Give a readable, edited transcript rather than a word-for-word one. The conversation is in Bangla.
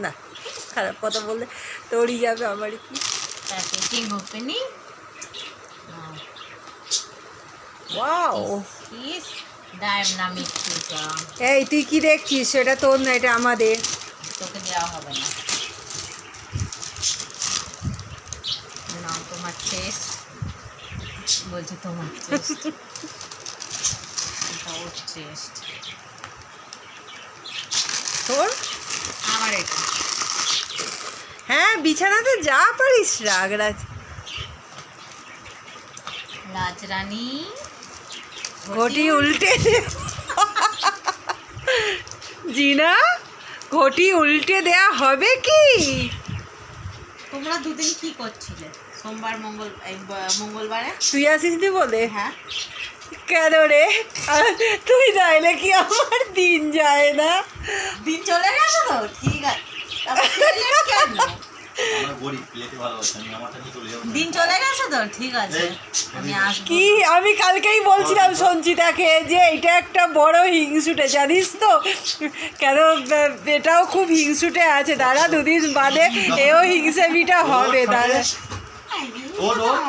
না, খারাপ কথা বললে তোরই যাবে, আমার কি। Packaging opening. ওয়াও, ইস ডায়নামিক পিজা। এই তুই কি দেখছিস? সেটা তোর না, এটা আমাদের। তোকে দেওয়া হবে না। নাও তোমার টেস্ট। বলছি তোমার টেস্ট। এটা ওর টেস্ট। তোর? আমার এটা। হ্যাঁ, বিছানাতে যা পারিস রাগ রাজ। রাজরানী ঘটি উল্টে জিনা, ঘটি উল্টে দেয়া হবে কি? তোমরা দুদিন কি করছিলে? সোমবার মঙ্গলবারে তুই আসিস নি বলে? হ্যাঁ। কেন রে? তুই নাইলে কি আমার দিন যায় না? দিন চলে গেছে তো, ঠিক আছে। আবার প্লেট কেন? দিন চলে গেছে তো, ঠিক আছে, আমি আসবো। কি আমি কালকেই বলছিলাম সঞ্চিতাকে যে এটা একটা বড় হিংসুটে, জানিস তো? কেন এটাও খুব হিংসুটে আছে, দাঁড়া দুদিন বাদে এও হিংসেমিটা হবে, দাঁড়া।